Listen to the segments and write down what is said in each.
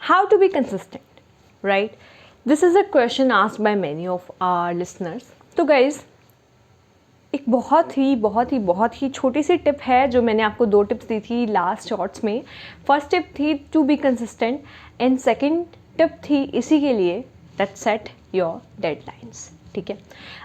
How to be consistent, right? This is a question asked by many of our listeners. तो guys, एक बहुत ही छोटी सी tip है जो मैंने आपको 2 टिप्स दी थी लास्ट शॉर्ट्स में. फर्स्ट टिप थी to be consistent and second tip थी इसी के लिए दैट सेट योर डेडलाइंस. ठीक है,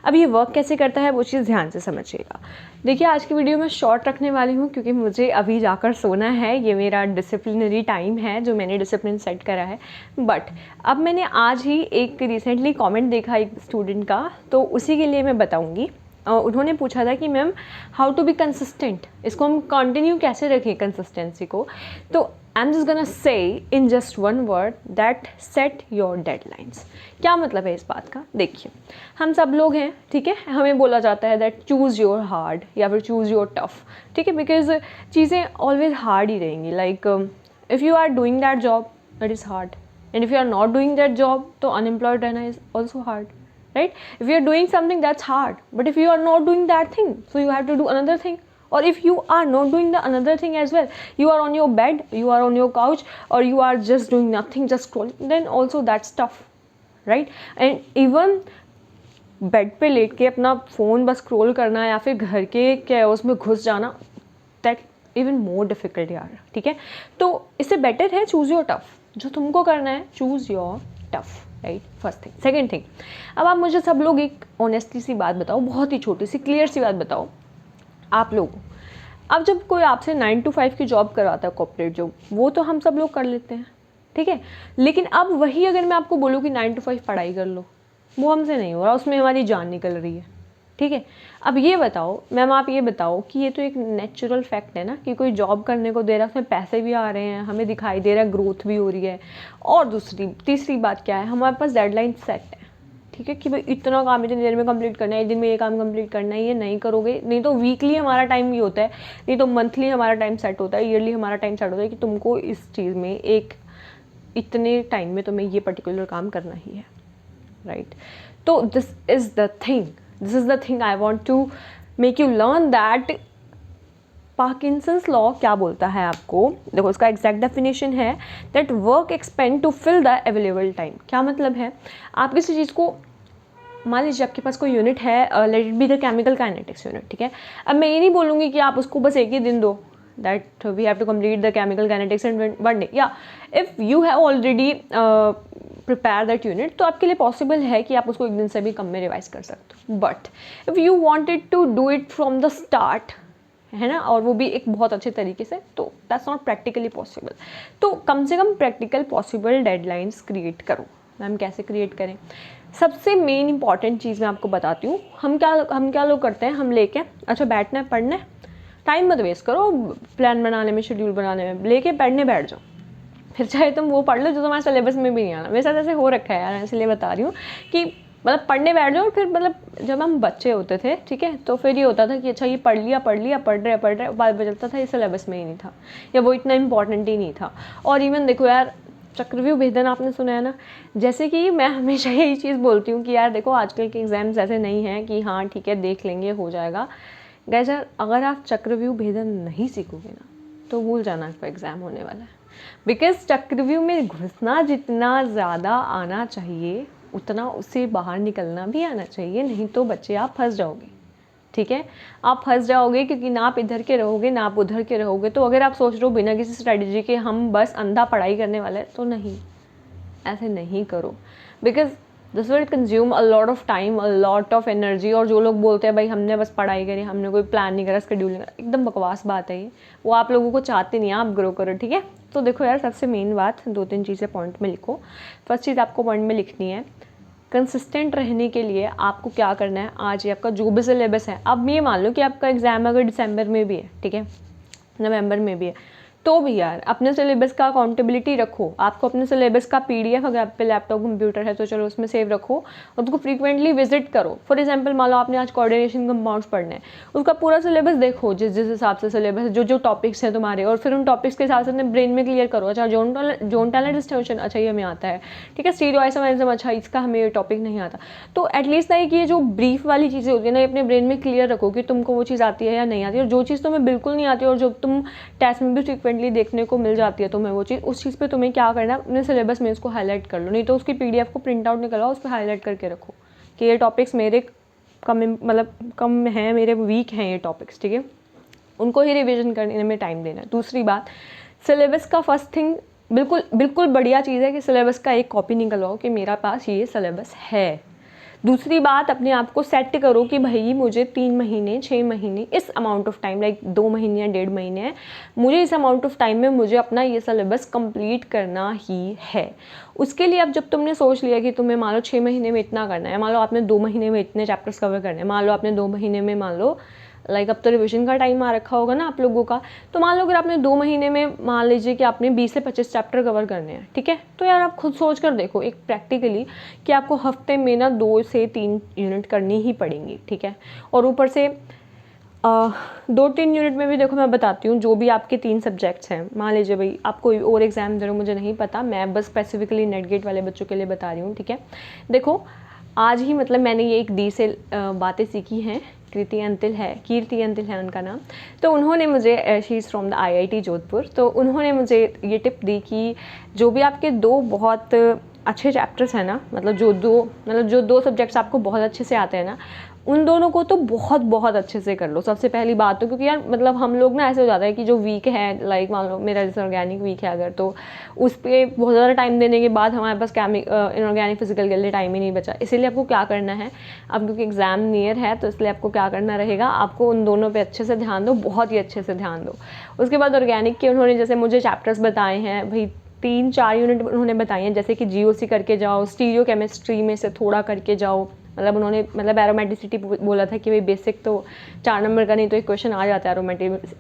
अब ये वर्क कैसे करता है वो चीज़ ध्यान से समझिएगा. देखिए, आज की वीडियो में शॉर्ट रखने वाली हूँ क्योंकि मुझे अभी जाकर सोना है. ये मेरा डिसिप्लिनरी टाइम है जो मैंने डिसिप्लिन सेट करा है. बट अब मैंने आज ही एक रिसेंटली कमेंट देखा एक स्टूडेंट का, तो उसी के लिए मैं बताऊँगी. उन्होंने पूछा था कि ma'am how to be consistent, इसको हम कंटिन्यू कैसे रखें कंसिस्टेंसी को. तो I am just gonna say in just one word that set your deadlines. क्या मतलब है इस बात का? देखिए, हम सब लोग हैं, ठीक है, हमें बोला जाता है दैट चूज़ योर हार्ड या फिर चूज़ योर टफ. ठीक है, बिकॉज चीज़ें ऑलवेज हार्ड ही रहेंगी. Like if you are doing that job that is hard, and if you are not doing that job तो अनएम्प्लॉयड रहना is also hard. Right? If you are doing something, that's hard. But if you are not doing that thing, so you have to do another thing. Or if you are not doing the another thing as well, you are on your bed, you are on your couch, or you are just doing nothing, just scrolling, then also that's tough, right? And even bed पे late के अपना phone बस scroll करना या फिर घर के chaos में घुस जाना, that even more difficult यार. ठीक है, तो इससे बेटर है चूज़ योर टफ. जो तुमको करना है choose your tough, right? First thing. Second thing, अब आप मुझे सब लोग एक ऑनेस्टली सी बात बताओ, बहुत ही छोटी सी क्लियर सी बात बताओ. आप लोग अब जब कोई आपसे 9 to 5 की जॉब करवाता है, कॉर्पोरेट जॉब, वो तो हम सब लोग कर लेते हैं, ठीक है. लेकिन अब वही अगर मैं आपको बोलूँ कि 9 to 5 पढ़ाई कर लो, वो हमसे नहीं हो रहा, उसमें हमारी जान निकल रही है. ठीक है, अब ये बताओ मैम, आप ये बताओ कि ये तो एक नेचुरल फैक्ट है ना कि कोई जॉब करने को दे रहा है, उसमें पैसे भी आ रहे हैं, हमें दिखाई दे रहा है, ग्रोथ भी हो रही है. और तीसरी बात क्या है, हमारे पास डेडलाइन सेट है. ठीक है, कि भाई इतना काम इतनी देर में कंप्लीट करना है, एक दिन में ये काम कंप्लीट करना है. ये नहीं करोगे, नहीं तो वीकली हमारा टाइम भी होता है, नहीं तो मंथली हमारा टाइम सेट होता है, ईयरली हमारा टाइम सेट होता है कि तुमको इस चीज़ में एक इतने टाइम में तुम्हें ये पर्टिकुलर काम करना ही है, राइट? तो this is the thing I want to make you learn that Parkinson's law क्या बोलता है आपको. देखो, इसका एग्जैक्ट डेफिनेशन है that work expand to fill the available time. क्या मतलब है? आप किसी चीज़ को, मान लीजिए आपके पास कोई यूनिट है, let it be the chemical kinetics unit. ठीक है, अब मैं ये नहीं बोलूँगी कि आप उसको बस एक ही दिन दो, that we have to complete the chemical kinetics in 1 day. या if you have already prepare that unit, तो आपके लिए पॉसिबल है कि आप उसको एक दिन से भी कम में रिवाइज कर सकते हो. But if you wanted to do it from the start, है ना, और वो भी एक बहुत अच्छे तरीके से, तो दैट्स नॉट प्रैक्टिकली पॉसिबल. तो कम से कम प्रैक्टिकल पॉसिबल डेडलाइंस क्रिएट करो. मैम कैसे क्रिएट करें? सबसे मेन इंपॉर्टेंट चीज़ मैं आपको बताती हूँ. हम क्या लोग करते हैं, हम लेके अच्छा बैठना है, पढ़ना है, टाइम मत वेस्ट करो प्लान बनाने में, शेड्यूल बनाने में, लेके पढ़ने बैठ जाओ. फिर चाहे तुम वो पढ़ लो जो तुम्हारे सिलेबस में भी नहीं आना. मेरे साथ ऐसे हो रखा है यार, इसलिए बता रही हूँ कि मतलब पढ़ने बैठ जाओ. फिर मतलब जब हम बच्चे होते थे, ठीक है, तो फिर ये होता था कि अच्छा ये पढ़ लिया, पढ़ रहे, बाद में चलता था ये सिलेबस में ही नहीं था या वो इतना इंपॉर्टेंट ही नहीं था. और इवन देखो यार, चक्रव्यूह भेदन आपने सुना है ना. जैसे कि मैं हमेशा यही चीज़ बोलती हूँ कि यार देखो, आजकल के एग्ज़ाम्स ऐसे नहीं हैं कि हाँ ठीक है देख लेंगे हो जाएगा. गाइस यार, अगर आप चक्रव्यूह भेदन नहीं सीखोगे ना तो भूल जाना आपका एग्ज़ाम होने वाला है. बिकॉज चक्रव्यूह में घुसना जितना ज़्यादा आना चाहिए उतना उससे बाहर निकलना भी आना चाहिए, नहीं तो बच्चे आप फंस जाओगे. ठीक है, आप फंस जाओगे क्योंकि ना आप इधर के रहोगे ना आप उधर के रहोगे. तो अगर आप सोच रहे हो बिना किसी स्ट्रेटजी के हम बस अंधा पढ़ाई करने वाले हैं, तो नहीं, ऐसे नहीं करो. Because this will consume a lot of time, a lot of energy. और जो लोग बोलते हैं भाई हमने बस पढ़ाई करी, हमने कोई प्लान नहीं करा, शेड्यूल नहीं करा, एकदम बकवास बात है ये. वो आप लोगों को चाहते नहीं, आप ग्रो करो. ठीक है, तो देखो यार, सबसे मेन बात 2-3 चीज़ें पॉइंट में लिखो. फर्स्ट चीज़ आपको पॉइंट में लिखनी है, कंसिस्टेंट रहने के लिए आपको क्या करना है. आज ये आपका जो भी सिलेबस है, अब ये मान लो कि आपका एग्ज़ाम अगर दिसंबर में भी है, ठीक है, नवंबर में भी है, तो भी यार अपने सिलेबस का अकाउंटेबिलिटी रखो. आपको अपने सिलेबस का PDF अगर आप पे लैपटॉप कंप्यूटर है तो चलो उसमें सेव रखो और उसको फ्रीक्वेंटली विजिट करो. फॉर एग्जांपल मान लो आपने आज कोऑर्डिनेशन कंपाउंड्स पढ़ने हैं, उसका पूरा सिलेबस देखो, जिस हिसाब से सिलेबस, जो टॉपिक्स हैं तुम्हारे, और फिर उन टॉपिक्स के हिसाब से अपने ब्रेन में क्लियर करो. अच्छा जोन टैलेंट डिस्ट्रीब्यूशन, अच्छा ये हमें आता है, ठीक है, स्टीरियोआइसोमेरिज्म, अच्छा इसका हमें ये टॉपिक नहीं आता. तो एटलीस्ट ना कि ये जो ब्रीफ वाली चीज़ें होती है ना, अपने ब्रेन में क्लियर रखो कि तुमको वो चीज़ आती है या नहीं आती है. और जो चीज़ तुम्हें बिल्कुल नहीं आती और जो तुम टेस्ट में भी फ्रीक्वेंटली फ्रिक्वेंटली देखने को मिल जाती है तुम्हें वो चीज़, उस चीज़ पे तुम्हें क्या करना है, अपने सिलेबस में उसको हाईलाइट कर लो, नहीं तो उसकी PDF को प्रिंट आउट निकलवाओ, उस पर हाईलाइट करके रखो कि ये टॉपिक्स मेरे कम हैं, मेरे वीक हैं ये टॉपिक्स, ठीक है, उनको ही रिविज़न करने में टाइम देना है। दूसरी बात, सिलेबस का फर्स्ट थिंग बिल्कुल बढ़िया चीज़ है कि सिलेबस का एक कॉपी निकलवाओ कि मेरा पास ये सिलेबस है। दूसरी बात, अपने आप को सेट करो कि भाई मुझे 3 महीने 6 महीने इस अमाउंट ऑफ टाइम, लाइक 2 महीने या 1.5 महीने है, मुझे इस अमाउंट ऑफ टाइम में मुझे अपना ये सिलेबस कंप्लीट करना ही है। उसके लिए अब जब तुमने सोच लिया कि तुम्हें मान लो 6 महीने में इतना करना है, मान लो आपने 2 महीने में इतने चैप्टर्स कवर करने हैं, मान लो आपने 2 महीने में, मान लो लाइक अब तो रिविजन का टाइम आ रखा होगा ना आप लोगों का, तो मान लो अगर आपने 2 महीने में मान लीजिए कि आपने 20 से 25 चैप्टर कवर करने हैं, ठीक है, तो यार आप खुद सोच कर देखो एक प्रैक्टिकली कि आपको हफ्ते में ना 2 से 3 यूनिट करनी ही पड़ेंगी, ठीक है। और ऊपर से 2-3 यूनिट में भी देखो मैं बताती हूँ, जो भी आपके 3 सब्जेक्ट्स हैं, मान लीजिए भाई आप कोई और एग्जाम दे रहे हो, मुझे नहीं पता, मैं बस स्पेसिफिकली नेट गेट वाले बच्चों के लिए बता रही हूँ, ठीक है। देखो आज ही मतलब मैंने ये एक दी से बातें सीखी हैं, कीर्ति अंतिल है उनका नाम, तो उन्होंने मुझे, she is from the IIT Jodhpur, तो उन्होंने मुझे ये टिप दी कि जो भी आपके 2 बहुत अच्छे चैप्टर्स हैं ना, मतलब जो दो सब्जेक्ट्स आपको बहुत अच्छे से आते हैं ना, उन दोनों को तो बहुत बहुत अच्छे से कर लो सबसे पहली बात तो, क्योंकि यार मतलब हम लोग ना ऐसे हो जाता है कि जो वीक है, लाइक मान लो मेरा जैसे ऑर्गेनिक वीक है अगर, तो उस पर बहुत ज़्यादा टाइम देने के बाद हमारे पास इनऑर्गेनिक फिजिकल के लिए टाइम ही नहीं बचा। इसीलिए आपको क्या करना है, अब क्योंकि एग्ज़ाम नियर है तो इसलिए आपको क्या करना रहेगा, आपको उन दोनों पर अच्छे से ध्यान दो, बहुत ही अच्छे से ध्यान दो। उसके बाद ऑर्गेनिक के उन्होंने जैसे मुझे चैप्टर्स बताए हैं भाई, 3-4 यूनिट उन्होंने बताई हैं, जैसे कि GOC करके जाओ, स्टीरियो केमिस्ट्री में से थोड़ा करके जाओ, मतलब उन्होंने मतलब एरोमेटिसिटी बोला था कि भाई बेसिक तो 4 नंबर का नहीं तो एक क्वेश्चन आ जाता है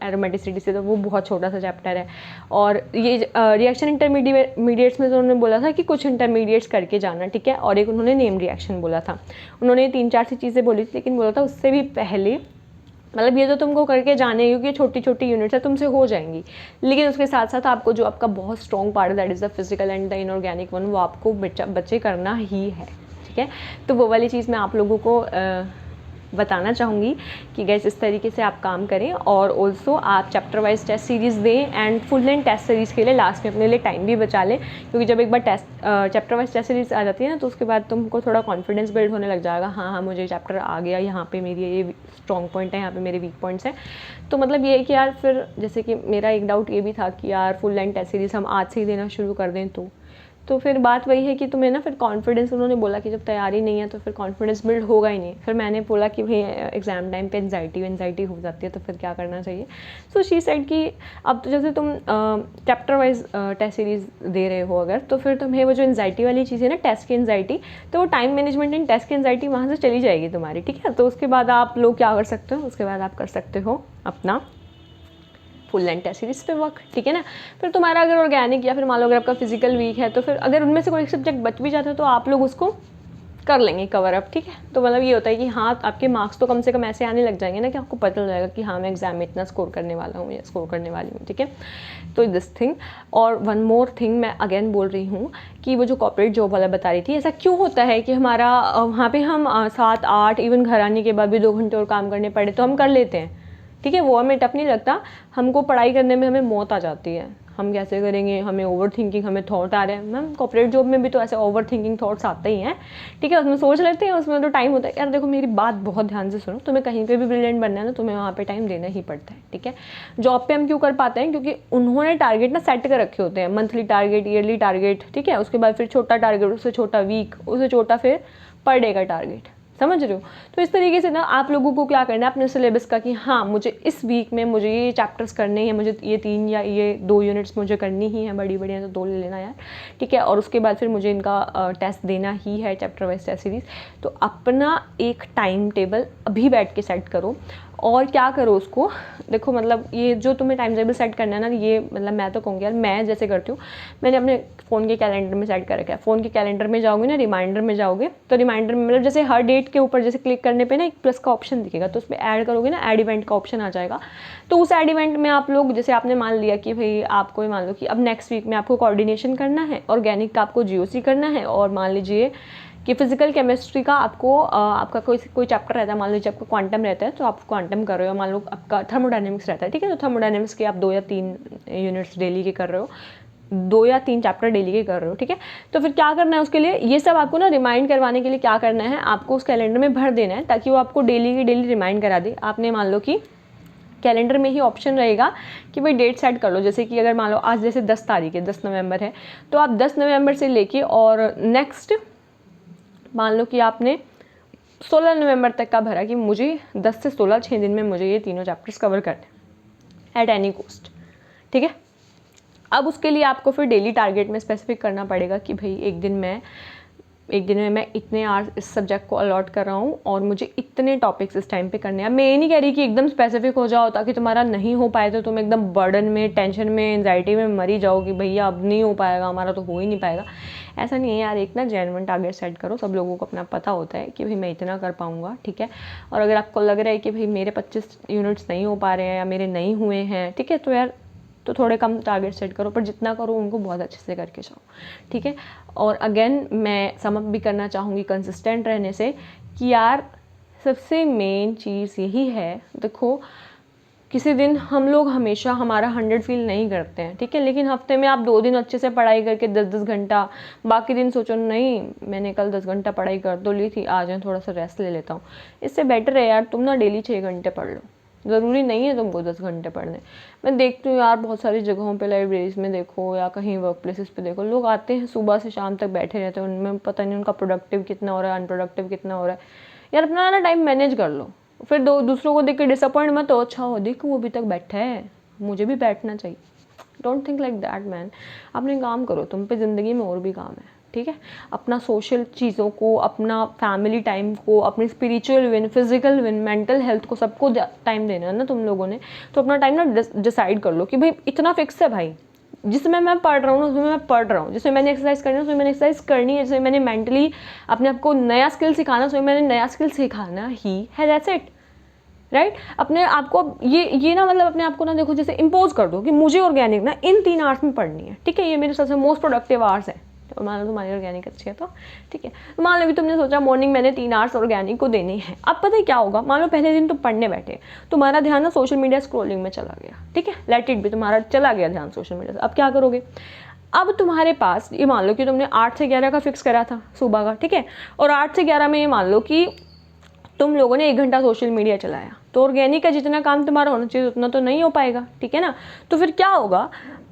एरोमेटिसिटी से, तो वो बहुत छोटा सा चैप्टर है। और ये रिएक्शन इंटरमीडिएट्स में तो उन्होंने बोला था कि कुछ इंटरमीडिएट्स करके जाना, ठीक है। और एक उन्होंने नेम रिएक्शन बोला था, उन्होंने 3-4 सी चीज़ें बोली थी, लेकिन बोला था उससे भी पहले मतलब ये तो तुमको करके जाने, क्योंकि ये छोटी छोटी यूनिट्स है तुमसे हो जाएंगी, लेकिन उसके साथ साथ आपको जो आपका बहुत स्ट्रॉन्ग पार्ट है that is the physical and the inorganic one, वो आपको बच्चे करना ही है, ठीक है। तो वो वाली चीज़ मैं आप लोगों को बताना चाहूँगी कि गैस इस तरीके से आप काम करें, और ऑल्सो आप चैप्टर वाइज टेस्ट सीरीज़ दें, and full length test series के लिए लास्ट में अपने लिए टाइम भी बचा लें, क्योंकि जब एक बार चैप्टर वाइज टेस्ट सीरीज़ आ जाती है ना, तो उसके बाद तुमको थोड़ा कॉन्फिडेंस बिल्ड होने लग जाएगा, हाँ मुझे चैप्टर आ गया, यहाँ पे मेरी ये स्ट्रॉन्ग पॉइंट है, यहाँ पे मेरे वीक पॉइंट्स हैं। तो मतलब ये है कि यार फिर जैसे कि मेरा एक डाउट ये भी था कि यार फुल लेंथ टेस्ट सीरीज़ हम आज से ही देना शुरू कर दें, तो फिर बात वही है कि तुम्हें ना फिर कॉन्फिडेंस, उन्होंने बोला कि जब तैयारी नहीं है तो फिर कॉन्फिडेंस बिल्ड होगा ही नहीं। फिर मैंने बोला कि भाई एग्ज़ाम टाइम पे एंजाइटी हो जाती है, तो फिर क्या करना चाहिए। सो शी सेड कि अब तो जैसे तुम चैप्टर वाइज टेस्ट सीरीज़ दे रहे हो अगर, तो फिर तुम्हें वो जो एंजाइटी वाली चीज़ है ना, टेस्ट की एंजाइटी, तो वो टाइम मैनेजमेंट एंड टेस्ट की एंजाइटी वहाँ से चली जाएगी तुम्हारी, ठीक है। तो उसके बाद आप लोग क्या कर सकते हो, उसके बाद आप कर सकते हो अपना फुल लेंथ टेस्ट सीरीज पे वर्क, ठीक है ना। फिर तुम्हारा अगर ऑर्गेनिक या फिर मान लो अगर आपका फिजिकल वीक है, तो फिर अगर उनमें से कोई एक सब्जेक्ट बच भी जाता है तो आप लोग उसको कर लेंगे कवर अप, ठीक है। तो मतलब ये होता है कि हाँ आपके मार्क्स तो कम से कम ऐसे आने लग जाएंगे ना कि आपको पता चल जाएगा कि हाँ मैं एग्जाम में इतना स्कोर करने वाला हूँ या स्कोर करने वाली हूँ, ठीक है। तो दिस थिंग, और वन मोर थिंग मैं अगेन बोल रही हूँ कि वो जो कॉर्पोरेट जॉब वाला बता रही थी, ऐसा क्यों होता है कि हमारा वहाँ पे हम 7-8 इवन घर आने के बाद भी 2 घंटे और काम करने पड़े तो हम कर लेते हैं, ठीक है, वो हमें टफ नहीं लगता। हमको पढ़ाई करने में हमें मौत आ जाती है, हम कैसे करेंगे, हमें ओवर थिंकिंग, हमें थॉट आ रहे हैं। मैम कॉर्पोरेट जॉब में भी तो ऐसे ओवर थिंकिंग थॉट्स आते ही हैं, ठीक है, उसमें सोच लेते हैं, उसमें तो टाइम होता है। यार देखो मेरी बात बहुत ध्यान से सुनो, तुम्हें कहीं पे भी ब्रिलियंट बनना है ना, तुम्हें वहाँ पे टाइम देना ही पड़ता है, ठीक है। जॉब पे हम क्यों कर पाते हैं, क्योंकि उन्होंने टारगेट ना सेट कर रखे होते हैं, मंथली टारगेट, ईयरली टारगेट, ठीक है, उसके बाद फिर छोटा टारगेट, उससे छोटा वीक, उससे छोटा फिर पर डे का टारगेट, समझ रहे हो। तो इस तरीके से ना आप लोगों को क्या करना है अपने सिलेबस का कि हाँ मुझे इस वीक में मुझे ये चैप्टर्स करने हैं, मुझे ये 3 या ये 2 यूनिट्स मुझे करनी ही है, बड़ी हैं तो 2 ले लेना यार, ठीक है। और उसके बाद फिर मुझे इनका टेस्ट देना ही है, चैप्टर वाइज टेस्ट सीरीज़। तो अपना एक टाइम टेबल अभी बैठ के सेट करो, और क्या करो उसको, देखो मतलब ये जो तुम्हें टाइम टेबल सेट करना है ना, ये मतलब मैं तो कहूँगी यार, मैं जैसे करती हूँ, मैंने अपने फ़ोन के कैलेंडर में सेट कर रखा है। फ़ोन के कैलेंडर में जाओगे ना, रिमाइंडर में जाओगे, तो रिमाइंडर में मतलब जैसे हर डेट के ऊपर जैसे क्लिक करने पे ना एक प्लस का ऑप्शन दिखेगा, तो उस पर ऐड करोगे ना, ऐड इवेंट का ऑप्शन आ जाएगा। तो उस ऐड इवेंट में आप लोग, जैसे आपने मान लिया कि भाई आपको मान लो कि अब नेक्स्ट वीक में आपको कोऑर्डिनेशन करना है, ऑर्गेनिक का आपको GOC करना है, और मान लीजिए कि फिजिकल केमिस्ट्री का आपको आपका कोई चैप्टर रहता है, मान लीजिए आपका क्वांटम रहता है तो आप क्वांटम कर रहे हो, मान लो आपका थर्मोडायनेमिक्स रहता है, ठीक है, तो थर्मोडायनेमिक्स के आप 2 या 3 यूनिट्स डेली के कर रहे हो, 2 या 3 चैप्टर डेली के कर रहे हो, ठीक है। तो फिर क्या करना है उसके लिए, ये सब आपको ना रिमाइंड करवाने के लिए क्या करना है, आपको उस कैलेंडर में भर देना है ताकि वो आपको डेली की डेली रिमाइंड करा दे। आपने मान लो कि कैलेंडर में ही ऑप्शन रहेगा कि भाई डेट सेट कर लो, जैसे कि अगर मान लो आज जैसे 10 तारीख है, 10 नवंबर है, तो आप 10 नवंबर से लेके और नेक्स्ट मान लो कि आपने 16 नवंबर तक का भरा कि मुझे 10 से 16 6 दिन में मुझे ये तीनों चैप्टर्स कवर करने एट एनी कॉस्ट, ठीक है। अब उसके लिए आपको फिर डेली टारगेट में स्पेसिफिक करना पड़ेगा कि भाई एक दिन में मैं इतने आवर्स इस सब्जेक्ट को अलॉट कर रहा हूँ और मुझे इतने टॉपिक्स इस टाइम पे करने हैं। मैं ये नहीं कह रही कि एकदम स्पेसिफिक हो जाओ ताकि तुम्हारा नहीं हो पाए तो तुम एकदम बर्डन में, टेंशन में, एंजाइटी में मरी जाओ कि भैया अब नहीं हो पाएगा, हमारा तो हो ही नहीं पाएगा। ऐसा नहीं है यार, एक ना जेन्युइन टारगेट सेट करो। सब लोगों को अपना पता होता है कि भाई मैं इतना कर पाऊँगा, ठीक है। और अगर आपको लग रहा है कि भाई मेरे 25 यूनिट्स नहीं हो पा रहे हैं या मेरे नहीं हुए हैं, ठीक है, तो यार तो थोड़े कम टारगेट सेट करो, पर जितना करो उनको बहुत अच्छे से करके जाओ, ठीक है। और अगेन मैं सम अप भी करना चाहूँगी कंसिस्टेंट रहने से कि यार सबसे मेन चीज़ यही है, देखो किसी दिन हम लोग हमेशा हमारा 100 फील नहीं करते हैं, ठीक है, लेकिन हफ्ते में आप 2 दिन अच्छे से पढ़ाई करके 10-10 घंटा, बाकी दिन सोचो नहीं मैंने कल 10 घंटा पढ़ाई कर तो ली थी, आज मैं थोड़ा सा रेस्ट ले लेता हूँ। इससे बेटर है यार तुम ना डेली 6 घंटे पढ़ लो, ज़रूरी नहीं है तुमको 10 घंटे पढ़ने। मैं देखती हूँ यार बहुत सारी जगहों पे, लाइब्रेरीज में देखो या कहीं वर्क प्लेसेस पे देखो, लोग आते हैं सुबह से शाम तक बैठे रहते हैं, उनमें पता नहीं उनका प्रोडक्टिव कितना हो रहा है, अनप्रोडक्टिव कितना हो रहा है। यार अपना ना टाइम मैनेज कर लो, फिर दूसरों को देख के डिसअपॉइंट मत हो, अच्छा हो देखो वो अभी तक बैठा है, मुझे भी बैठना चाहिए। Don't think like that man. अपने काम करो, तुम पे ज़िंदगी में और भी काम है, ठीक है। अपना सोशल चीज़ों को, अपना फैमिली टाइम को, अपनी spiritual win, physical win, mental health को, सबको टाइम देना है ना तुम लोगों ने। तो अपना टाइम ना डिसाइड कर लो कि भाई इतना फिक्स है भाई, जिसमें मैं पढ़ रहा हूँ ना उसमें मैं पढ़ रहा हूँ, जिसमें मैंने एक्सरसाइज करनी है उसमें मैंने एक्सरसाइज करनी है, जिसमें मैंने मेंटली अपने आप को नया स्किल सिखाना उसमें मैंने नया स्किल सिखाना ही है, दैट्स इट, राइट। अपने आप को ये ना मतलब अपने आप को ना देखो जैसे इम्पोज कर दो कि मुझे ऑर्गेनिक ना इन 3 आवर्स में पढ़नी है, ठीक है, ये मेरे सबसे मोस्ट प्रोडक्टिव आवर्स है। तो मान लो तुम्हारी ऑर्गेनिक अच्छी है तो ठीक है, तो मान लो भी तुमने सोचा मॉर्निंग मैंने 3 आवर्स ऑर्गेनिक को देनी है। अब पता है क्या होगा, मान लो पहले दिन तुम पढ़ने बैठे, तुम्हारा ध्यान ना सोशल मीडिया स्क्रॉलिंग में चला गया, ठीक है, लेट इट भी, तुम्हारा चला गया ध्यान सोशल मीडिया से। अब क्या करोगे, अब तुम्हारे पास ये मान लो कि तुमने 8 से 11 का फिक्स करा था सुबह का, ठीक है, और 8 से 11 में ये मान लो कि तुम लोगों ने 1 घंटा सोशल मीडिया चलाया, तो ऑर्गेनिक का जितना काम तुम्हारा होना चाहिए उतना तो नहीं हो पाएगा, ठीक है ना। तो फिर क्या होगा,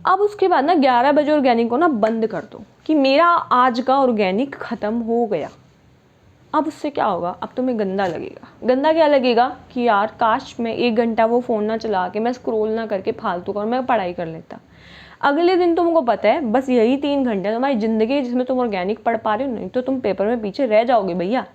अब उसके बाद ना 11 बजे ऑर्गेनिक को ना बंद कर दो कि मेरा आज का ऑर्गेनिक ख़त्म हो गया। अब उससे क्या होगा, अब तुम्हें गंदा लगेगा। गंदा क्या लगेगा कि यार काश मैं 1 घंटा वो फ़ोन ना चला के, मैं स्क्रॉल ना करके फालतू का और मैं पढ़ाई कर लेता। अगले दिन तुमको पता है बस यही 3 घंटे तुम्हारी ज़िंदगी जिसमें तुम ऑर्गेनिक पढ़ पा रहे हो, नहीं तो तुम पेपर में पीछे रह जाओगे भैया,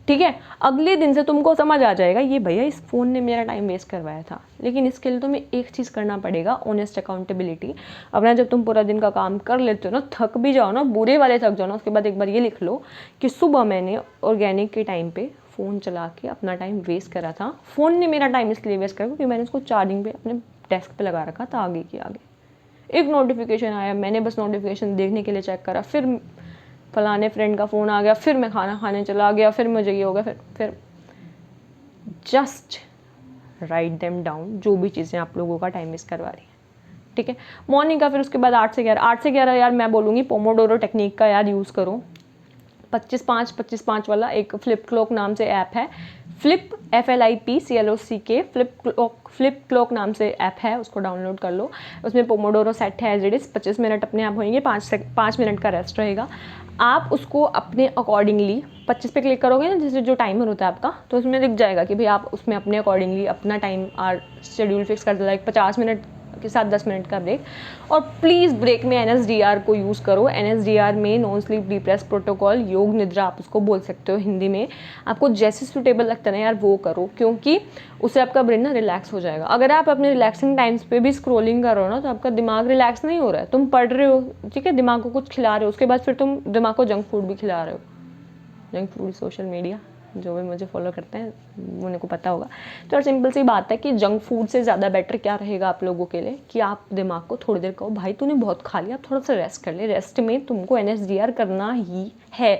ठीक है। अगले दिन से तुमको समझ आ जाएगा ये भैया इस फ़ोन ने मेरा टाइम वेस्ट करवाया था। लेकिन इसके लिए तुम्हें एक चीज़ करना पड़ेगा, ऑनेस्ट अकाउंटेबिलिटी। अपना जब तुम पूरा दिन का काम कर लेते हो ना, थक भी जाओ ना, बुरे वाले थक जाओ ना, उसके बाद एक बार ये लिख लो कि सुबह मैंने ऑर्गेनिक के टाइम पे फ़ोन चला के अपना टाइम वेस्ट करा था। फ़ोन ने मेरा टाइम इसलिए वेस्ट करा क्योंकि मैंने उसको चार्जिंग पे अपने डेस्क पे लगा रखा था आगे के आगे। एक नोटिफिकेशन आया, मैंने बस नोटिफिकेशन देखने के लिए चेक करा, फिर फलाने फ्रेंड का फ़ोन आ गया, फिर मैं खाना खाने चला गया, फिर मुझे ये हो गया, फिर जस्ट राइट देम डाउन, जो भी चीज़ें आप लोगों का टाइम वेस्ट करवा रही हैं, ठीक है। मॉर्निंग का फिर उसके बाद 8 से 11 यार मैं बोलूँगी पोमोडोरो टेक्निक का यार यूज़ करो। 25-5 वाला एक फ्लिप क्लॉक नाम से ऐप है, फ्लिप FLIPCLOCK फ्लिप क्लॉक नाम से ऐप है, उसको डाउनलोड कर लो। उसमें पोमोडोरो सेट है एज इट इज़, 25 मिनट अपने आप होंगे, 5 मिनट का रेस्ट रहेगा। आप उसको अपने अकॉर्डिंगली 25 पे क्लिक करोगे ना, जैसे जो टाइमर होता है आपका, तो उसमें दिख जाएगा कि भाई आप उसमें अपने अकॉर्डिंगली अपना टाइम और शेड्यूल फिक्स कर दो, लाइक 50 मिनट के साथ 10 मिनट का ब्रेक। और प्लीज़ ब्रेक में NSDR को यूज़ करो। NSDR में non sleep deep rest protocol, योग निद्रा आप उसको बोल सकते हो हिंदी में। आपको जैसे सूटेबल लगता है ना यार वो करो, क्योंकि उससे आपका ब्रेन ना रिलैक्स हो जाएगा। अगर आप अपने रिलैक्सिंग टाइम्स पे भी स्क्रोलिंग कर रहे हो ना, तो आपका दिमाग रिलैक्स नहीं हो रहा है। तुम पढ़ रहे हो, ठीक है, दिमाग को कुछ खिला रहे हो, उसके बाद फिर तुम दिमाग को जंक फूड भी खिला रहे हो। जंक फूड, सोशल मीडिया, जो भी मुझे फॉलो करते हैं उन्हें को पता होगा। तो सिंपल सी बात है कि जंक फूड से ज़्यादा बेटर क्या रहेगा आप लोगों के लिए कि आप दिमाग को थोड़ी देर कहो भाई तूने बहुत खा लिया, आप थोड़ा सा रेस्ट कर ले। रेस्ट में तुमको NSDR करना ही है।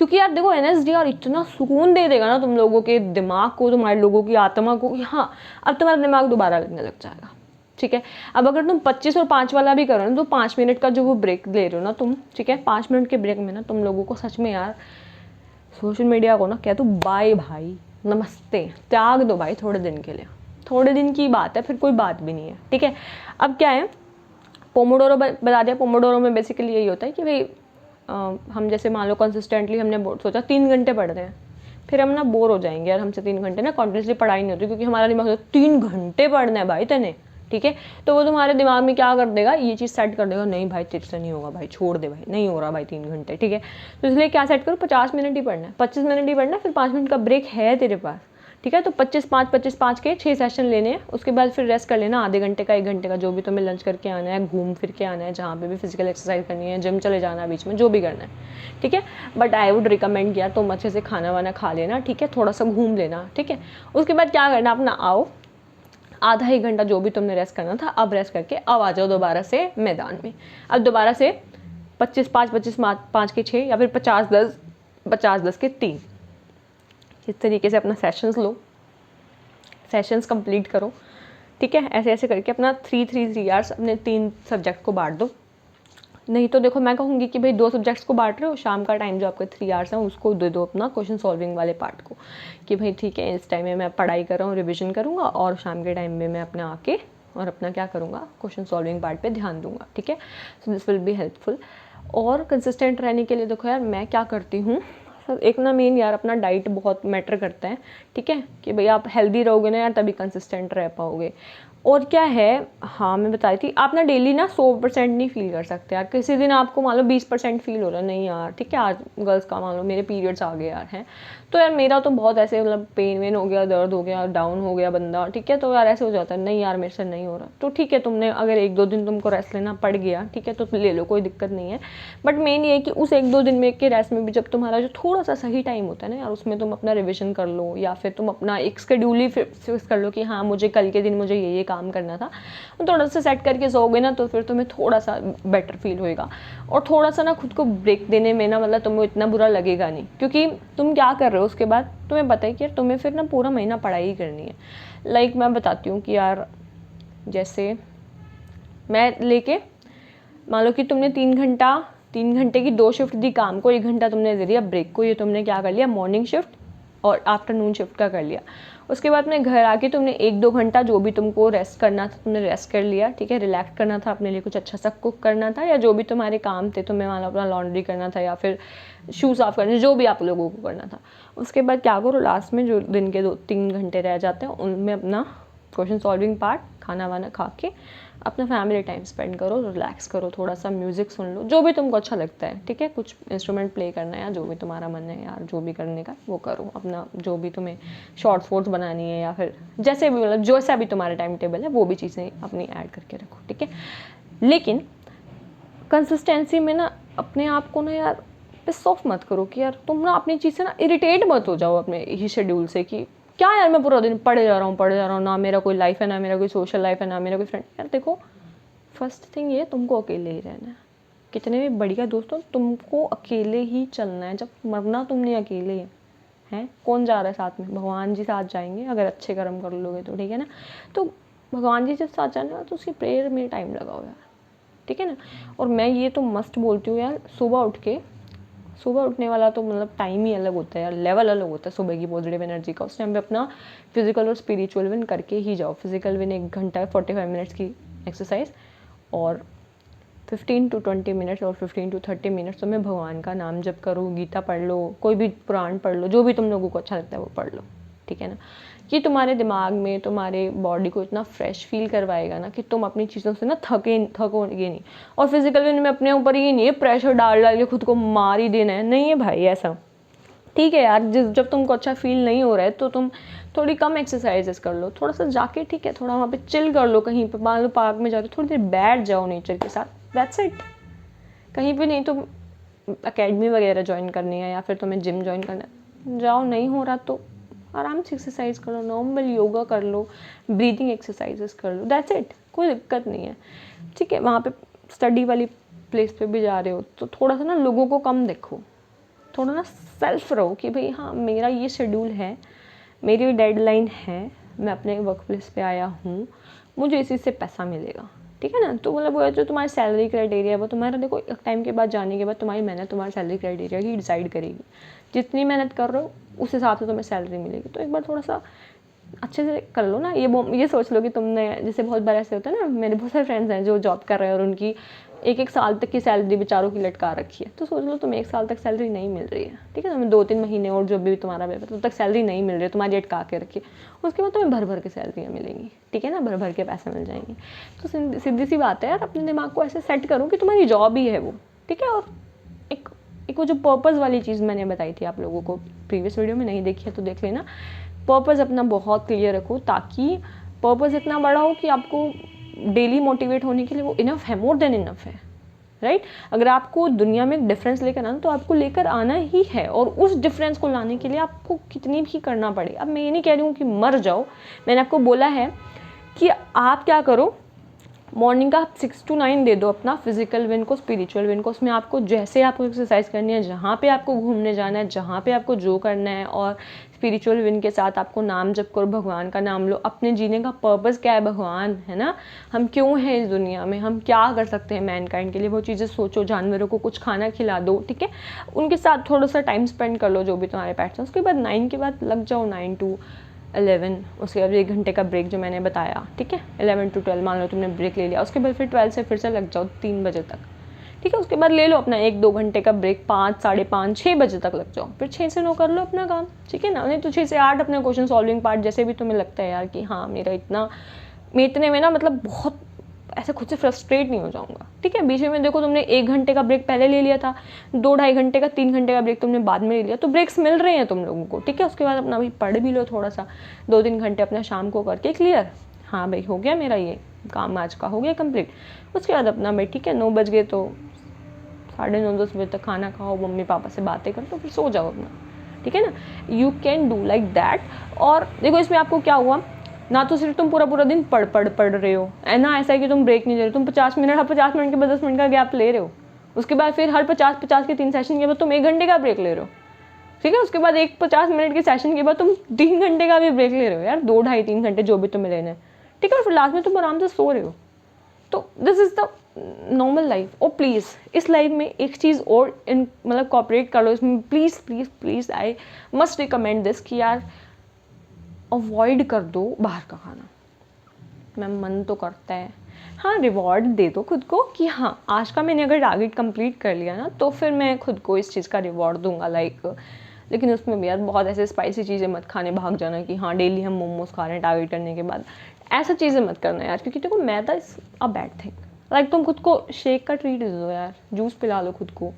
क्योंकि यार देखो NSDR इतना सुकून दे देगा ना तुम लोगों के दिमाग को, तुम्हारे लोगों की आत्मा को, कि हाँ अब तुम्हारा दिमाग दोबारा लगने लग जाएगा, ठीक है। अब अगर तुम 25 और 5 वाला भी करो ना, तो 5 मिनट का जो वो ब्रेक ले रहे हो ना तुम, ठीक है, 5 मिनट के ब्रेक में ना तुम लोगों को सच में यार सोशल मीडिया को ना कह दो बाय भाई, नमस्ते, त्याग दो भाई थोड़े दिन के लिए। थोड़े दिन की बात है, फिर कोई बात भी नहीं है, ठीक है। अब क्या है, पोमोडोरो बता दिया। पोमोडोरो में बेसिकली यही होता है कि भाई हम जैसे मान लो कंसिस्टेंटली हमने सोचा 3 घंटे पढ़ रहे हैं, फिर हम ना बोर हो जाएंगे यार, हमसे 3 घंटे ना कॉन्टिन्यूसली पढ़ाई नहीं होती, क्योंकि हमारा दिमाग होता है 3 घंटे पढ़ना है भाई तेने, ठीक है। तो वो तुम्हारे दिमाग में क्या कर देगा, ये चीज़ सेट कर देगा, नहीं भाई तेरे से नहीं होगा भाई, छोड़ दे भाई, नहीं हो रहा भाई 3 घंटे, ठीक है। तो इसलिए क्या सेट करो, 50 मिनट ही पढ़ना है, 25 मिनट ही पढ़ना है, फिर 5 मिनट का ब्रेक है तेरे पास, ठीक है। तो 25-5 के 6 सेशन लेने हैं, उसके बाद फिर रेस्ट कर लेना, आधे घंटे का 1 घंटे का, जो भी तुम्हें लंच करके आना है, घूम फिर के आना है, जहाँ पे भी फिजिकल एक्सरसाइज करनी है, जिम चले जाना है बीच में, जो भी करना है, ठीक है। बट आई वुड रिकमेंड किया तुम अच्छे से खाना वाना खा लेना, ठीक है, थोड़ा सा घूम लेना, ठीक है। उसके बाद क्या करना, अपना आओ आधा 1 घंटा जो भी तुमने रेस्ट करना था, अब रेस्ट करके अब आ जाओ दोबारा से मैदान में। अब दोबारा से 25-5 के 6 या फिर 50-10 के 3, इस तरीके से अपना सेशंस लो, सेशंस कंप्लीट करो, ठीक है। ऐसे ऐसे करके अपना 3 आवर्स अपने 3 सब्जेक्ट को बांट दो। नहीं तो देखो मैं कहूँगी कि भाई 2 सब्जेक्ट्स को बांट रहे हो, शाम का टाइम जो आपका 3 आवर्स है उसको दे दो अपना क्वेश्चन सॉल्विंग वाले पार्ट को, कि भाई ठीक है इस टाइम में मैं पढ़ाई कर रहा हूँ, रिविजन करूँगा, और शाम के टाइम में मैं अपना आके और अपना क्या करूँगा, क्वेश्चन सॉल्विंग पार्ट पे ध्यान दूंगा, ठीक है। So this will be helpful. और कंसिस्टेंट रहने के लिए देखो यार मैं क्या करती हूँ, एक ना मेन यार अपना डाइट बहुत मैटर करता है, ठीक है, कि भाई आप हेल्दी रहोगे ना यार तभी कंसिस्टेंट रह पाओगे। और क्या है, हाँ मैं बताई थी, आप ना डेली ना 100% नहीं फील कर सकते यार, किसी दिन आपको मान लो 20% फील हो रहा है, नहीं यार ठीक है, आज गर्ल्स का मान लो मेरे पीरियड्स आ गए यार हैं, तो यार मेरा तो बहुत ऐसे मतलब पेन वेन हो गया, दर्द हो गया, डाउन हो गया बंदा, ठीक है, तो यार ऐसे हो जाता है, नहीं यार मेरे से नहीं हो रहा, तो ठीक है तुमने अगर 1-2 दिन तुमको रेस्ट लेना पड़ गया, ठीक है, तो ले लो, कोई दिक्कत नहीं है। बट मेन ये है कि उस 1-2 दिन में के रेस्ट में भी जब तुम्हारा जो थोड़ा सा सही टाइम होता है ना यार, उसमें तुम अपना रिविजन कर लो, या फिर तुम अपना एक शेड्यूल ही फिक्स कर लो कि हाँ मुझे कल के दिन मुझे ये काम करना था, तो थोड़ा सा सेट करके सोओगे ना, तो फिर तुम्हें थोड़ा सा बेटर फील होएगा। और थोड़ा सा ना खुद को ब्रेक देने में ना मतलब तुम्हें इतना बुरा लगेगा नहीं, क्योंकि तुम क्या कर रहे हो उसके बाद तुम्हें पता है कि यार तुम्हें फिर ना पूरा महीना पढ़ाई करनी है। लाइक मैं बताती हूँ कि यार जैसे मैं लेके मान लो कि तुमने 3 घंटे की 2 शिफ्ट दी काम को, 1 घंटा तुमने दे दिया ब्रेक को, ये तुमने क्या कर लिया, मॉर्निंग शिफ्ट और आफ्टरनून शिफ्ट का कर लिया। उसके बाद में घर आके तुमने 1-2 घंटा जो भी तुमको रेस्ट करना था तुमने रेस्ट कर लिया, ठीक है, रिलैक्स करना था अपने लिए, कुछ अच्छा सा कुक करना था, या जो भी तुम्हारे काम थे, तुम्हें मान लो अपना लॉन्ड्री करना था या फिर शू साफ करने, जो भी आप लोगों को करना था। उसके बाद क्या करो, लास्ट में जो दिन के 2-3 घंटे रह जाते हैं उनमें अपना क्वेश्चन सॉल्विंग पार्ट, खाना वाना खा के अपना फैमिली टाइम स्पेंड करो, रिलैक्स करो, थोड़ा सा म्यूज़िक सुन लो, जो भी तुमको अच्छा लगता है, ठीक है, कुछ इंस्ट्रूमेंट प्ले करना है या जो भी तुम्हारा मन है यार जो भी करने का वो करो, अपना जो भी तुम्हें शॉर्ट्स वॉर्ट्स बनानी है या फिर जैसे भी मतलब जैसा भी तुम्हारा टाइम टेबल है वो भी चीज़ें अपनी ऐड करके रखो, ठीक है। लेकिन कंसिस्टेंसी में ना अपने आप को ना यार पिस ऑफ मत करो, कि यार तुम ना अपनी चीज़ से ना इरिटेट मत हो जाओ अपने ही शेड्यूल से, कि क्या यार मैं पूरा दिन पढ़े जा रहा हूँ, ना मेरा कोई लाइफ है, ना मेरा कोई सोशल लाइफ है, ना मेरा कोई फ्रेंड। यार देखो फर्स्ट थिंग ये तुमको अकेले ही रहना है, कितने भी बढ़िया दोस्तों तुमको अकेले ही चलना है, जब मरना तुमने अकेले हैं, कौन जा रहा है साथ में, भगवान जी साथ जाएंगे अगर अच्छे कर्म कर लोगे तो, ठीक है ना। तो भगवान जी जब साथ जाने वाला तो उसकी प्रेयर में टाइम लगाओ यार, ठीक है ना। और मैं ये तो मस्ट बोलती हूँ यार, सुबह उठने वाला तो मतलब टाइम ही अलग होता है यार, लेवल अलग होता है सुबह की पॉजिटिव एनर्जी का। उस टाइम पे अपना फिजिकल और स्पिरिचुअल विन करके ही जाओ। फिजिकल विन 1 घंटा 45 मिनट्स की एक्सरसाइज, और 15 to 20 मिनट्स और 15 to 30 मिनट्स तुम्हें भगवान का नाम जप करो, गीता पढ़ लो, कोई भी पुराण पढ़ लो, जो भी तुम लोगों को अच्छा लगता है वो पढ़ लो, ठीक है ना। ये तुम्हारे दिमाग में तुम्हारे बॉडी को इतना फ्रेश फील करवाएगा ना कि तुम अपनी चीज़ों से ना थकोगे नहीं। और फिजिकल विन में अपने ऊपर ये नहीं है प्रेशर डाल के खुद को मार ही देना है, नहीं है भाई ऐसा, ठीक है यार। जब तुमको अच्छा फील नहीं हो रहा है तो तुम थोड़ी कम एक्सरसाइजेस कर लो, थोड़ा सा जाके, ठीक है, थोड़ा वहाँ पे चिल कर लो, कहीं पे मान लो पार्क में जाओ थोड़ी देर बैठ जाओ नेचर के साथ, दैट्स इट। कहीं पे नहीं तो अकेडमी वगैरह ज्वाइन करनी है या फिर तुम्हें जिम ज्वाइन करना है, जाओ, नहीं हो रहा तो आराम से एक्सरसाइज कर लो, नॉर्मल योगा कर लो, ब्रीदिंग एक्सरसाइजेस कर लो, दैट्स इट, कोई दिक्कत नहीं है, ठीक है। वहाँ पे स्टडी वाली प्लेस पे भी जा रहे हो तो थोड़ा सा ना लोगों को कम देखो, थोड़ा ना सेल्फ रहो कि भाई हाँ मेरा ये शेड्यूल है, मेरी डेडलाइन है, मैं अपने वर्क प्लेस पे आया हूँ, मुझे इसी से पैसा मिलेगा, ठीक है ना। तो मतलब वो जो तुम्हारी सैलरी क्राइटेरिया है वो तुम्हारा देखो एक टाइम के बाद जाने के बाद तुम्हारी मेहनत तुम्हारी सैलरी क्राइटेरिया ही डिसाइड करेगी। जितनी मेहनत कर रहे हो उस हिसाब से तुम्हें सैलरी मिलेगी। तो एक बार थोड़ा सा अच्छे से कर लो ना। ये सोच लो कि तुमने, जैसे बहुत बार ऐसे होता है ना, मेरे बहुत सारे फ्रेंड्स हैं जो जॉब कर रहे हैं और उनकी एक साल तक की सैलरी बेचारों की लटका रखी है। तो सोच लो तुम्हें 1 साल तक सैलरी नहीं मिल रही है, ठीक है, तुम्हें 2-3 महीने और जो भी तुम्हारा वेतन तब तक सैलरी नहीं मिल रही है, तुम्हारी अटका के रखी, उसके बाद तुम्हें भर भर के सैलरियाँ मिलेंगी, ठीक है ना, भर भर के पैसे मिल जाएंगे। तो सीधी सी बात है यार, अपने दिमाग को ऐसे सेट करो कि तुम्हारी जॉब ही है वो, ठीक है। और एक वो जो पर्पज़ वाली चीज़ मैंने बताई थी आप लोगों को, प्रीवियस वीडियो में नहीं देखी है तो देख लेना। पर्पज़ अपना बहुत क्लियर रखो, ताकि पर्पज़ इतना बड़ा हो कि आपको डेली मोटिवेट होने के लिए वो इनफ है, मोर देन इनफ है, राइट। अगर आपको दुनिया में एक डिफरेंस लेकर आना तो आपको लेकर आना ही है, और उस डिफरेंस को लाने के लिए आपको कितनी भी करना पड़े। अब मैं ये नहीं कह रही हूँ कि मर जाओ, मैंने आपको बोला है कि आप क्या करो, मॉर्निंग का 6 to 9 दे दो अपना फिजिकल विन को, स्पिरिचुअल विन को। उसमें आपको जैसे आपको एक्सरसाइज करनी है, जहाँ पे आपको घूमने जाना है, जहाँ पे आपको जो करना है, और स्पिरिचुअल विन के साथ आपको नाम जप करो, भगवान का नाम लो। अपने जीने का पर्पस क्या है, भगवान है ना, हम क्यों हैं इस दुनिया में, हम क्या कर सकते हैं मैनकाइंड के लिए, वो चीज़ें सोचो। जानवरों को कुछ खाना खिला दो, ठीक है, उनके साथ थोड़ा सा टाइम स्पेंड कर लो, जो भी तुम्हारे पेट्स हैं। उसके बाद 9 के बाद लग जाओ 9 to 11, उसके बाद 1 घंटे का ब्रेक जो मैंने बताया, ठीक है, 11 to 12 मान लो तुमने ब्रेक ले लिया, उसके बाद फिर 12 से फिर से लग जाओ 3 बजे तक, ठीक है। उसके बाद ले लो अपना 1-2 घंटे का ब्रेक, 5, 5:30, 6 बजे तक लग जाओ, फिर 6 से 9 कर लो अपना काम, ठीक है ना। नहीं तो 6 से 8 अपना क्वेश्चन सॉल्विंग पार्ट, जैसे भी तुम्हें लगता है यार कि हाँ मेरा मैं इतने में ना मतलब बहुत ऐसे खुद से फ्रस्ट्रेट नहीं हो जाऊंगा, ठीक है। बीच में देखो तुमने 1 घंटे का ब्रेक पहले ले लिया था, 2-2.5 घंटे का, 3 घंटे का ब्रेक तुमने बाद में ले लिया, तो ब्रेक्स मिल रहे हैं तुम लोगों को, ठीक है। उसके बाद अपना भाई पढ़ भी लो थोड़ा सा, 2-3 घंटे अपना शाम को करके क्लियर, हाँ भाई हो गया मेरा ये काम आज का, हो गया कंप्लीट। उसके बाद अपना भाई ठीक है 9 बज गए तो 9:30-10 बजे तक खाना खाओ, मम्मी पापा से बातें करो, तो फिर सो जाओ अपना, ठीक है ना। You can do like that. और देखो इसमें आपको क्या हुआ ना, तो सिर्फ तुम पूरा दिन पढ़ रहे हो, है ना, ऐसा है कि तुम ब्रेक नहीं ले रहे, तुम 50 मिनट के बाद 10 मिनट का गैप ले रहे हो, उसके बाद फिर हर 50 के 3 सेशन के बाद तुम 1 घंटे का ब्रेक ले रहे हो, ठीक है। उसके बाद एक 50 मिनट के सेशन के बाद तुम 3 घंटे का भी ब्रेक ले रहे हो यार, 2-2.5-3 घंटे जो भी तुम्हें लेना है, ठीक है। और फिर लास्ट में तुम आराम से सो रहे हो। तो this is the normal life. और प्लीज़ इस लाइफ में एक चीज़ और मतलब कॉपरेट कर लो इसमें, please please please, I must recommend this कि यार अवॉइड कर दो बाहर का खाना। मैम मन तो करता है, हाँ रिवॉर्ड दे दो खुद को कि हाँ आज का मैंने अगर टारगेट कंप्लीट कर लिया ना तो फिर मैं खुद को इस चीज़ का रिवॉर्ड दूंगा, लाइक। लेकिन उसमें भी यार बहुत ऐसे स्पाइसी चीज़ें मत खाने भाग जाना कि हाँ डेली हम मोमोज खा रहे हैं टारगेट करने के बाद, ऐसा चीज़ें मत करना यार, क्योंकि देखो maida is a bad thing. Like तुम खुद को शेक का ट्रीट दे दो यार, जूस पिला लो खुद को,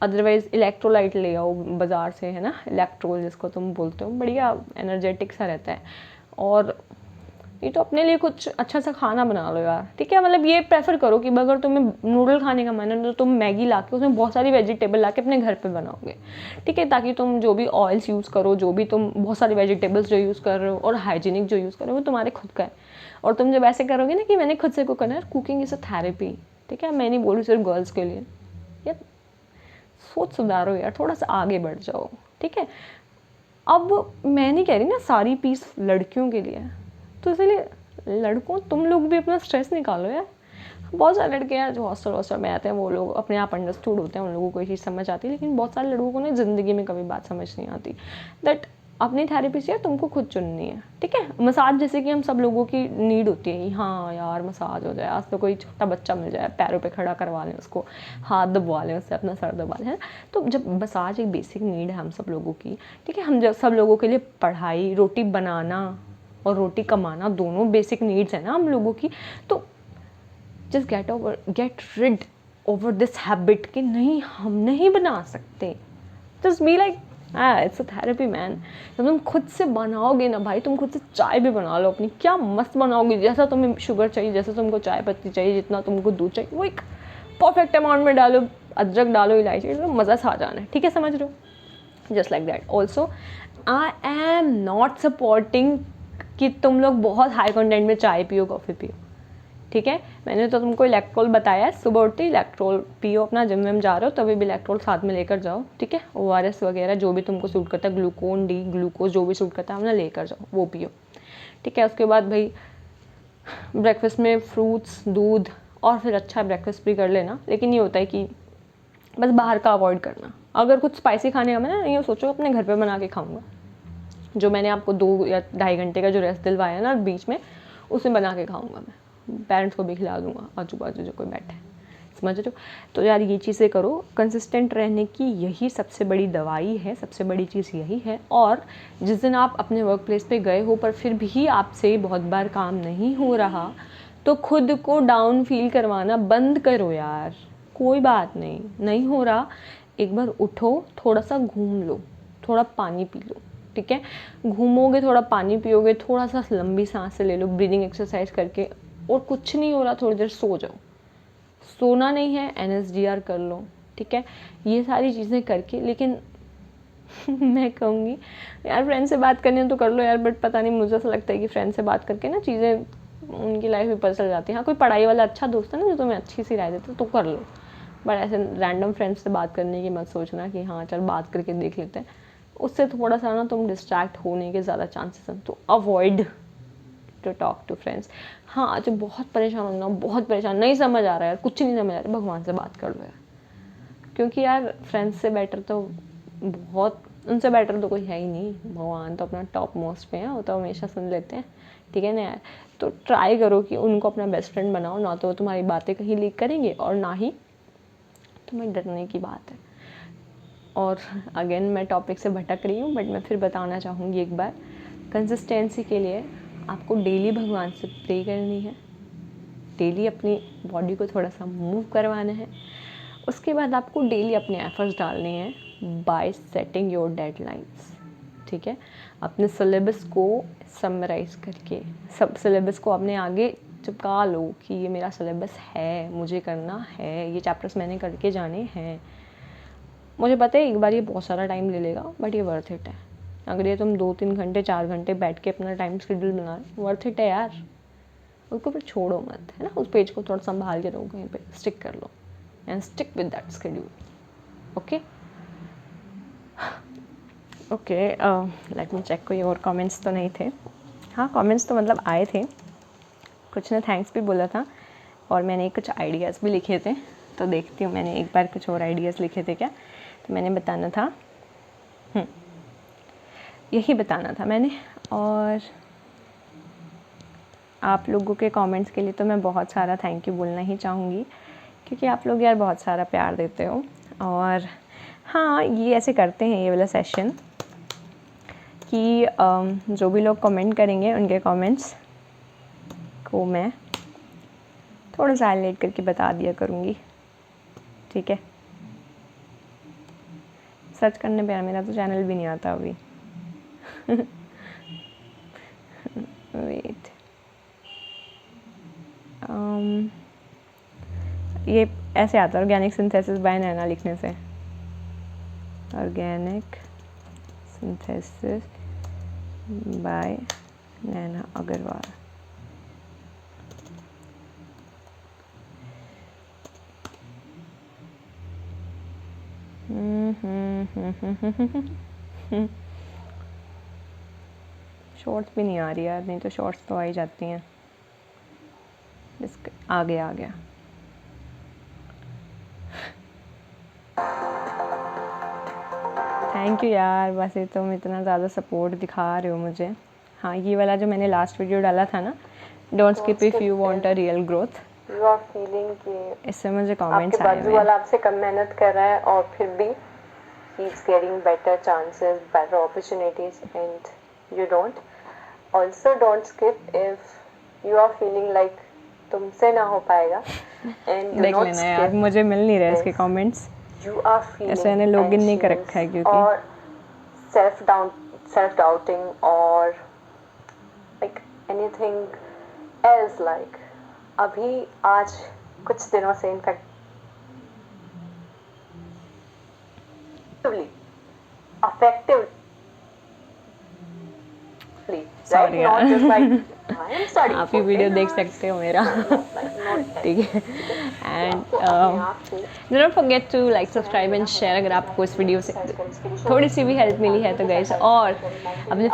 अदरवाइज़ इलेक्ट्रोलाइट ले आओ बाज़ार से, है ना, इलेक्ट्रोल जिसको तुम बोलते हो, बढ़िया एनर्जेटिक सा रहता है। और ये तो अपने लिए कुछ अच्छा सा खाना बना लो यार, ठीक है। मतलब ये प्रेफर करो कि अगर तुम्हें नूडल खाने का मन है तो तुम मैगी ला के उसमें बहुत सारी वेजिटेबल ला के अपने घर पे बनाओगे, ठीक है, ताकि तुम जो भी ऑयल्स यूज़ करो, जो भी तुम बहुत सारी वेजिटेबल्स जो यूज़ कर रहे हो और हाइजीनिक जो यूज़ कर रहे हो वो तुम्हारे खुद का है। और तुम जब ऐसे करोगे ना कि मैंने खुद से कुक करना है, कुकिंग इज़ अ थेरेपी, ठीक है। मैं नहीं बोल रही सिर्फ गर्ल्स के लिए, यार सोच सुधारो यार, थोड़ा सा आगे बढ़ जाओ, ठीक है। अब मैं नहीं कह रही ना सारी पीस लड़कियों के लिए, तो इसलिए लड़कों तुम लोग भी अपना स्ट्रेस निकालो यार। बहुत सारे लड़के हैं जो हॉस्टल में आते हैं, वो लोग अपने आप अंडरस्टूड होते हैं, उन लोगों को ये चीज़ समझ आती है, लेकिन बहुत सारे लड़कों को ना ज़िंदगी में कभी बात समझ नहीं आती। दैट अपनी थेरेपी यार तुमको खुद चुननी है, ठीक है। मसाज जैसे कि हम सब लोगों की नीड होती है, हाँ यार मसाज हो जाए, आज तो कोई छोटा बच्चा मिल जाए पैरों पे खड़ा करवा लें उसको, हाथ दबवा लें उससे, अपना सर दबा लें, तो जब मसाज एक बेसिक नीड है हम सब लोगों की, ठीक है। हम जब सब लोगों के लिए पढ़ाई, रोटी बनाना और रोटी कमाना दोनों बेसिक नीड्स है ना हम लोगों की। तो just get rid over this habit कि नहीं हम नहीं बना सकते, just be like it's a therapy man. जब तुम खुद से बनाओगे ना भाई, तुम खुद से चाय भी बना लो अपनी, क्या मस्त बनाओगे, जैसा तुम्हें शुगर चाहिए, जैसा तुमको चाय पत्ती चाहिए, जितना तुमको दूध चाहिए वो एक परफेक्ट अमाउंट में डालो, अदरक डालो, इलायची, तो मज़ा सा आ जाना है, ठीक है, समझ रहे हो। Just like that also I am not supporting कि तुम लोग बहुत हाई कंटेंट में चाय पियो, कॉफ़ी पियो, ठीक है। मैंने तो तुमको इलेक्ट्रोल बताया है, सुबह उठते ही इलेक्ट्रोल पियो, अपना जिम विम जा रहे हो तभी भी इलेक्ट्रोल साथ में लेकर जाओ, ठीक है। ORS वगैरह जो भी तुमको सूट करता है, ग्लूकोन डी, ग्लूकोज जो भी सूट करता है अपना लेकर जाओ, वो पियो, ठीक है। उसके बाद भाई ब्रेकफास्ट में फ्रूट्स, दूध, और फिर अच्छा ब्रेकफास्ट भी कर लेना। लेकिन ये होता है कि बस बाहर का अवॉइड करना। अगर कुछ स्पाइसी खाने का मैं ये सोचो अपने घर पे बना के खाऊंगा, जो मैंने आपको 2 या 2.5 घंटे का जो रेस्ट दिलवाया ना बीच में, उसमें बना के खाऊंगा मैं, पेरेंट्स को भी खिला दूंगा, आजू बाजू जो कोई बैठे, समझ रहे हो। तो यार ये चीज़ें करो, कंसिस्टेंट रहने की यही सबसे बड़ी दवाई है, सबसे बड़ी चीज़ यही है। और जिस दिन आप अपने वर्क प्लेस पे गए हो पर फिर भी आपसे बहुत बार काम नहीं हो रहा, तो खुद को डाउन फील करवाना बंद करो यार। कोई बात नहीं, नहीं हो रहा, एक बार उठो, थोड़ा सा घूम लो, थोड़ा पानी पी लो, ठीक है। घूमोगे, थोड़ा पानी पियोगे, थोड़ा सा लंबी सांसें ले लो ब्रीदिंग एक्सरसाइज करके, और कुछ नहीं हो रहा थोड़ी देर सो जाओ। सोना नहीं है, NSDR कर लो, ठीक है। ये सारी चीज़ें करके, लेकिन मैं कहूँगी यार फ्रेंड से बात करनी है तो कर लो यार, बट पता नहीं मुझे ऐसा लगता है कि फ्रेंड से बात करके ना चीज़ें उनकी लाइफ में पता चल जाती है। हाँ, कोई पढ़ाई वाला अच्छा दोस्त है ना जो तुम्हें अच्छी सी राय देता है तो कर लो, बट ऐसे रैंडम फ्रेंड्स से बात करने की मत सोचना कि हाँ चल बात करके देख लेते हैं। उससे थोड़ा सा ना तुम डिस्ट्रैक्ट होने के ज़्यादा चांसेस हैं, तो avoid to talk to friends. हाँ, जब बहुत परेशान हो ना, बहुत परेशान, नहीं समझ आ रहा यार, कुछ नहीं समझ आ रहा, भगवान से बात कर लो यार, क्योंकि यार फ्रेंड्स से बेटर तो बहुत, उनसे बेटर तो कोई है ही नहीं। भगवान तो अपना टॉप मोस्ट पे है, वो तो हमेशा सुन लेते हैं, ठीक है ना यार। तो ट्राई करो कि उनको अपना बेस्ट फ्रेंड बनाओ, ना तो वो तुम्हारी बातें कहीं लीक करेंगे और ना ही तुम्हें डरने की बात है। और अगेन मैं टॉपिक से भटक रही हूँ, बट मैं फिर बताना चाहूँगी एक बार, कंसिस्टेंसी के लिए आपको डेली भगवान से प्रे करनी है, डेली अपनी बॉडी को थोड़ा सा मूव करवाना है। उसके बाद आपको डेली अपने एफर्ट्स डालने हैं बाय सेटिंग योर डेडलाइंस, ठीक है। अपने सिलेबस को समराइज़ करके, सब सिलेबस को अपने आगे चिपका लो कि ये मेरा सिलेबस है, मुझे करना है, ये चैप्टर्स मैंने करके जाने हैं। मुझे पता है एक बार ये बहुत सारा टाइम ले लेगा, बट ये वर्थ इट है। अगर ये तुम 2-3 घंटे 4 घंटे बैठ के अपना टाइम शेड्यूल बना रहे, वर्थ इट है यार। उसको फिर छोड़ो मत, है ना, उस पेज को थोड़ा संभाल के रहो, कहीं पे स्टिक कर लो and stick with that schedule, okay okay. Let me check, कोई और कमेंट्स तो नहीं थे। हाँ, कमेंट्स तो मतलब आए थे, कुछ ने थैंक्स भी बोला था, और मैंने कुछ आइडियाज़ भी लिखे थे, तो देखती हूँ मैंने एक बार कुछ और आइडियाज़ लिखे थे क्या, तो मैंने बताना था, यही बताना था मैंने। और आप लोगों के कमेंट्स के लिए तो मैं बहुत सारा थैंक यू बोलना ही चाहूँगी, क्योंकि आप लोग यार बहुत सारा प्यार देते हो। और हाँ, ये ऐसे करते हैं ये वाला सेशन कि जो भी लोग कमेंट करेंगे उनके कमेंट्स को मैं थोड़ा सा हाईलाइट करके बता दिया करूँगी, ठीक है। सर्च करने पे मेरा तो चैनल भी नहीं आता अभी वेट, ये ऐसे आता है ऑर्गेनिक सिंथेसिस बाय नैना लिखने से, organic synthesis by Naina Agarwal. Shorts भी नहीं आ रही यार, नहीं तो शॉर्ट्स तो आ ही जाती हैं। आ गया थैंक यू यार, बस ये तुम इतना ज़्यादा सपोर्ट दिखा रहे हो मुझे। हाँ, ये वाला जो मैंने लास्ट वीडियो डाला था ना, don't skip if you want a real growth, you are feeling कि इससे मुझे कमेंट्स आपके आए बाजू हुए वाला आपसे कम मेहनत कर रहा है और फिर भी he is getting better chances, better opportunities and you don't. Also don't skip if you are feeling like तुमसे ना हो पाएगा एंड यू देख नॉट लेना यार, मुझे मिल नहीं रहे इसके कमेंट्स, यू आर ऐसे मैंने फीलिंग लॉगिन नहीं कर रखा है क्योंकि और सेल्फ डाउटिंग और लाइक एनीथिंग एल्स, लाइक अभी आज कुछ दिनों से इनफैक्ट effectively Sorry, Not यार। just like I am studying. आप ही for वीडियो 10 देख hours. सकते हो मेरा। Like, not that. ठीक है। एंड तो अपने आप को do not forget to like, subscribe and share अगर आपको इस वीडियो से थोड़ी सी भी हेल्प मिली है तो गाइस, और अपने